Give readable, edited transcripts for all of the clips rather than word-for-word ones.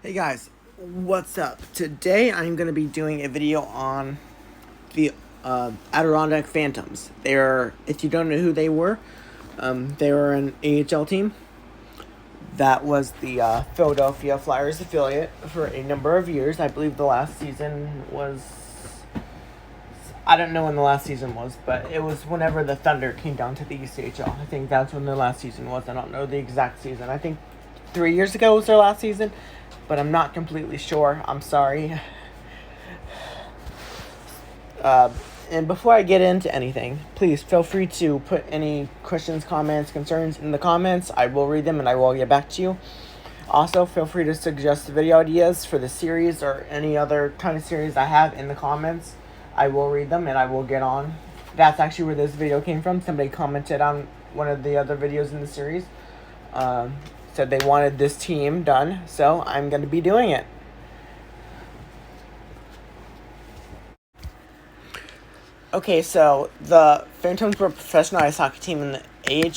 Hey guys, what's up? Today I'm going to be doing a video on the Adirondack Phantoms. If you don't know who they were an AHL team that was the Philadelphia Flyers affiliate for a number of years. I believe the last season was, I don't know when the last season was, but it was whenever the Thunder came down to the ECHL. I think that's when the last season was. I don't know the exact season. I think 3 years ago was their last season, but I'm not completely sure. I'm sorry. And before I get into anything, please feel free to put any questions, comments, concerns in the comments. I will read them and I will get back to you. Also, feel free to suggest video ideas for the series or any other kind of series I have in the comments. I will read them and I will get on. That's actually where this video came from. Somebody commented on one of the other videos in the series. Said they wanted this team done, so I'm going to be doing it. Okay, so the Phantoms were a professional ice hockey team in the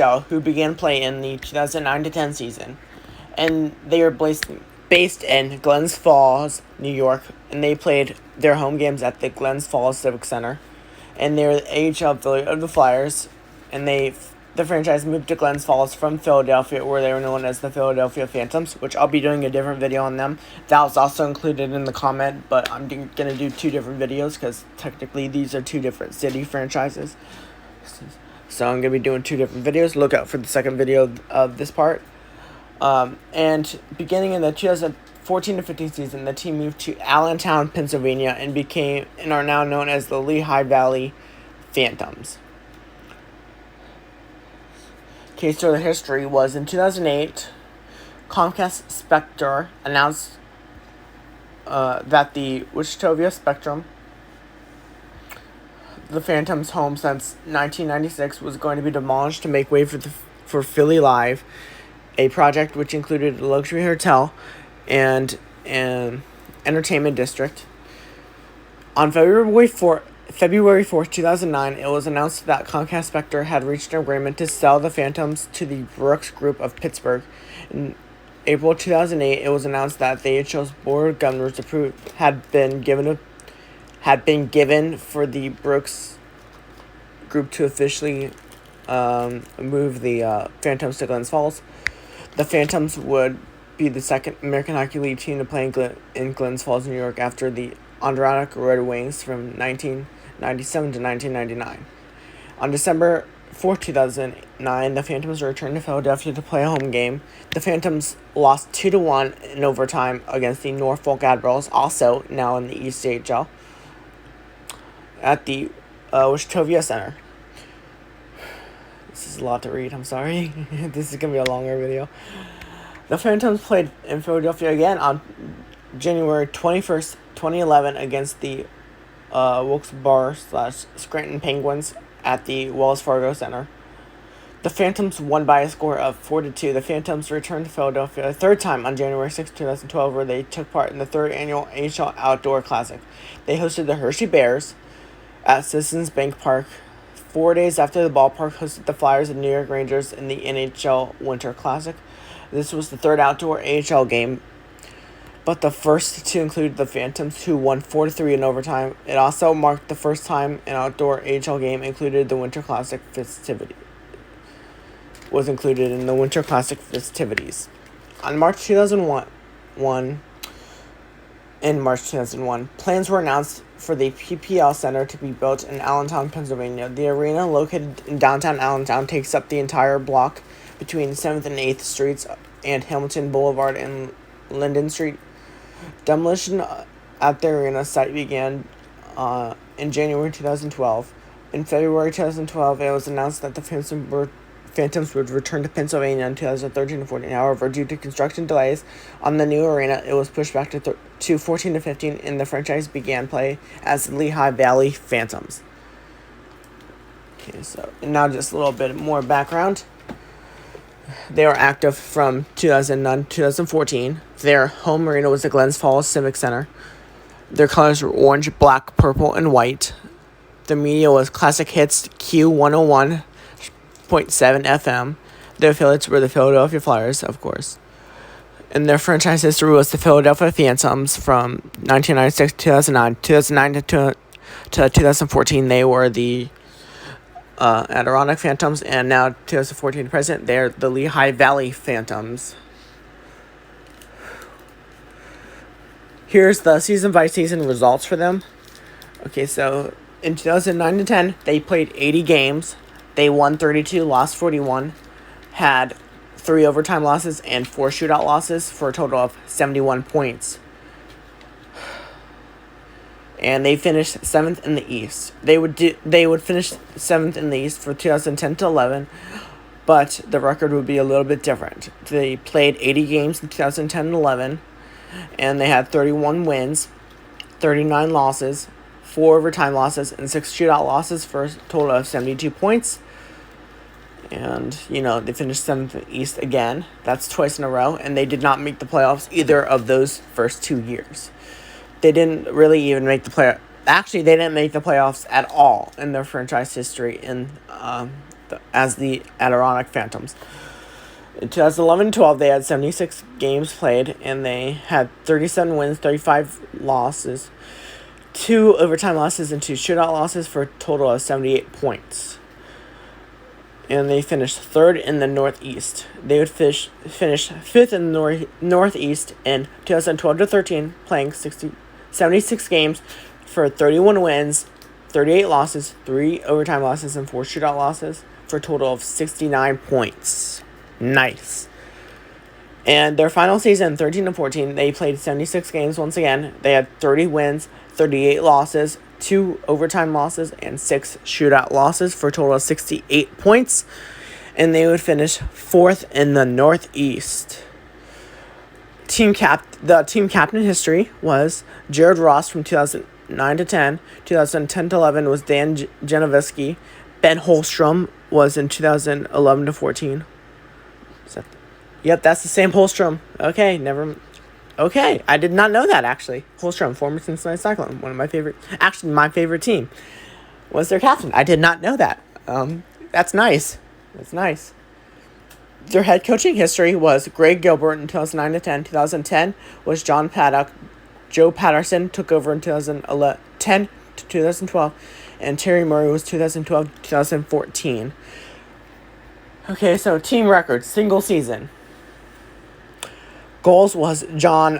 AHL who began play in the 2009-10 season. And they were based in Glens Falls, New York, and they played their home games at the Glens Falls Civic Center. And they were the AHL affiliate of the Flyers, and the franchise moved to Glens Falls from Philadelphia, where they were known as the Philadelphia Phantoms, which I'll be doing a different video on them. That was also included in the comment, but I'm going to do two different videos because technically these are two different city franchises. So I'm going to be doing two different videos. Look out for the second video of this part. And beginning in the 2014-15 season, the team moved to Allentown, Pennsylvania, and are now known as the Lehigh Valley Phantoms. Okay, so the history was in 2008, Comcast Spectre announced that the Wichita Spectrum, the Phantoms' home since 1996, was going to be demolished to make way for Philly Live, a project which included a luxury hotel and an entertainment district. On February 4th, 2009, it was announced that Comcast Spectre had reached an agreement to sell the Phantoms to the Brooks Group of Pittsburgh. In April 2008, it was announced that the AHL's Board of Governors had been given for the Brooks Group to officially move the Phantoms to Glens Falls. The Phantoms would be the second American Hockey League team to play in Glens Falls, New York, after the Adirondack Red Wings from 1997 to 1999. On December 4, 2009, the Phantoms returned to Philadelphia to play a home game. The Phantoms lost 2-1 in overtime against the Norfolk Admirals, also now in the ECHL, at the Wichita Center. This is a lot to read, I'm sorry. This is going to be a longer video. The Phantoms played in Philadelphia again on January 21st, 2011 against the Wilkes-Barre/Scranton Penguins at the Wells Fargo Center. The Phantoms won by a score of 4-2. The Phantoms returned to Philadelphia a third time on January 6, 2012, where they took part in the third annual AHL Outdoor Classic. They hosted the Hershey Bears at Citizens Bank Park 4 days after the ballpark hosted the Flyers and New York Rangers in the NHL Winter Classic. This was the third outdoor AHL game, but the first to include the Phantoms, who won 4-3 in overtime. It also marked the first time an outdoor AHL game included the Winter Classic festivities. On March 2001, plans were announced for the PPL Center to be built in Allentown, Pennsylvania. The arena, located in downtown Allentown, takes up the entire block between 7th and 8th Streets and Hamilton Boulevard and Linden Street. Demolition at the arena site began in January 2012. In February 2012, it was announced that the Phantoms would return to Pennsylvania in 2013 and 14. However, due to construction delays on the new arena, it was pushed back to 14 to 15, and the franchise began play as the Lehigh Valley Phantoms. Okay, so now just a little bit more background. They were active from 2009 to 2014. Their home arena was the Glens Falls Civic Center. Their colors were orange, black, purple, and white. The media was Classic Hits Q101.7 FM. The affiliates were the Philadelphia Flyers, of course. in their franchise history was the Philadelphia Phantoms from 1996 to 2009. 2009 to 2014, they were the Adirondack Phantoms, and now 2014 to present, they're the Lehigh Valley Phantoms. Here's the season by season results for them. Okay, so in 2009 to 10, they played 80 games. They won 32, lost 41, had 3 overtime losses and 4 shootout losses for a total of 71 points. And they finished 7th in the East. They would finish 7th in the East for 2010 to 11, but the record would be a little bit different. They played 80 games in 2010 and 11, and they had 31 wins, 39 losses, 4 overtime losses, and 6 shootout losses for a total of 72 points. And, they finished 7th in the East again. That's twice in a row, and they did not make the playoffs either of those first 2 years. They didn't really even make the playoffs. Actually, they didn't make the playoffs at all in their franchise history as the Adirondack Phantoms. In 2011-12, they had 76 games played, and they had 37 wins, 35 losses, 2 overtime losses, and 2 shootout losses for a total of 78 points. And they finished 3rd in the Northeast. They would finish 5th in the Northeast in 2012-13, playing 76 games for 31 wins, 38 losses, 3 overtime losses, and 4 shootout losses for a total of 69 points. Nice. And their final season, 13-14, they played 76 games once again. They had 30 wins, 38 losses, 2 overtime losses, and 6 shootout losses for a total of 68 points. And they would finish 4th in the Northeast. The team captain history was Jared Ross from 2009 to 10. 2010 to 11 was Dan Genoveski. Ben Holstrom was in 2011 to 14. Yep, that's the same Holstrom. Okay, I did not know that, actually. Holstrom, former Cincinnati Cyclone, one of my favorite... Actually, my favorite team was their captain. I did not know that. That's nice. Their head coaching history was Greg Gilbert in 2009 to 10. 2010 was John Paddock. Joe Patterson took over in 2010 to 2012. And Terry Murray was 2012 to 2014. Okay, so team records, single season. Goals was John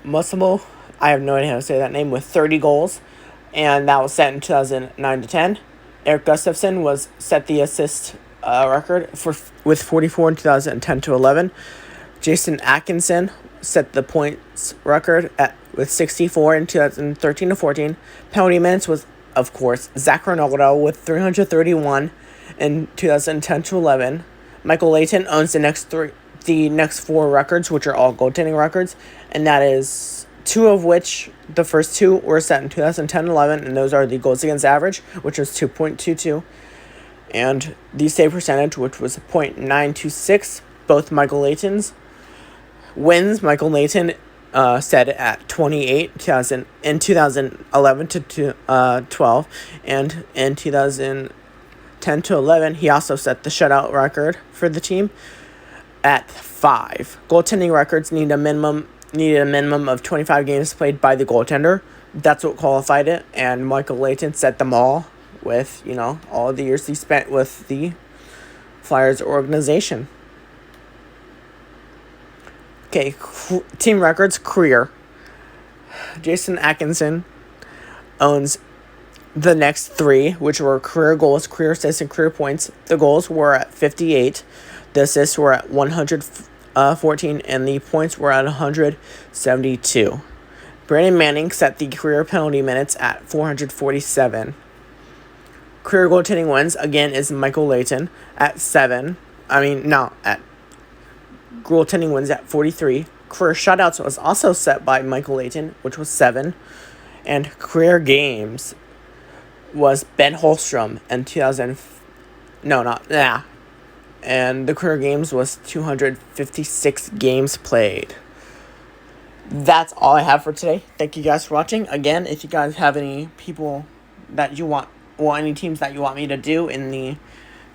Musimo. I have no idea how to say that name, with 30 goals. And that was set in 2009 to 10. Eric Gustafson set the assist record with 44 in 2010 to 11. Jason Atkinson set the points record with 64 in 2013 to 14. Penalty minutes was, of course, Zach Ronaldo with 331 in 2010 to 11. Michael Layton owns the next 4 records, which are all goaltending records, and that is 2 of which, the first 2 were set in 2010-11, and those are the goals against average, which was 2.22, and the save percentage, which was .926, both Michael Layton's. Wins, Michael Layton set at 28 in 2011 to 12, and in 2010 to 11, he also set the shutout record for the team at 5. Goaltending records needed a minimum of 25 games played by the goaltender. That's what qualified it, and Michael Layton set them all with, all the years he spent with the Flyers organization. Okay, team records, career. Jason Atkinson owns the next 3, which were career goals, career assists, and career points. The goals were at 58. The assists were at 114, and the points were at 172. Brandon Manning set the career penalty minutes at 447. Career goaltending wins, again, is Michael Layton at 7. At goaltending wins at 43. Career shutouts was also set by Michael Layton, which was 7. And career games was Ben Holstrom in 2000. And the career games was 256 games played. That's all I have for today. Thank you guys for watching. Again, if you guys have any people that you want, or any teams that you want me to do in the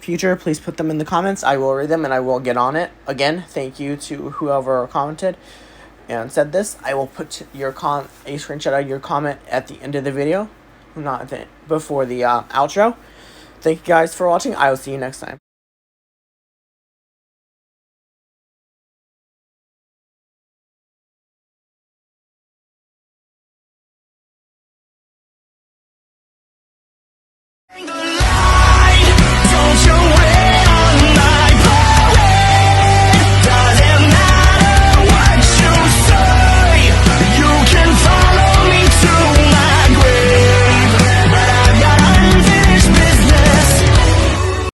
future, please put them in the comments. I will read them and I will get on it. Again, thank you to whoever commented and said this. I will put your a screenshot of your comment at the end of the video, not before the outro. Thank you guys for watching. I will see you next time.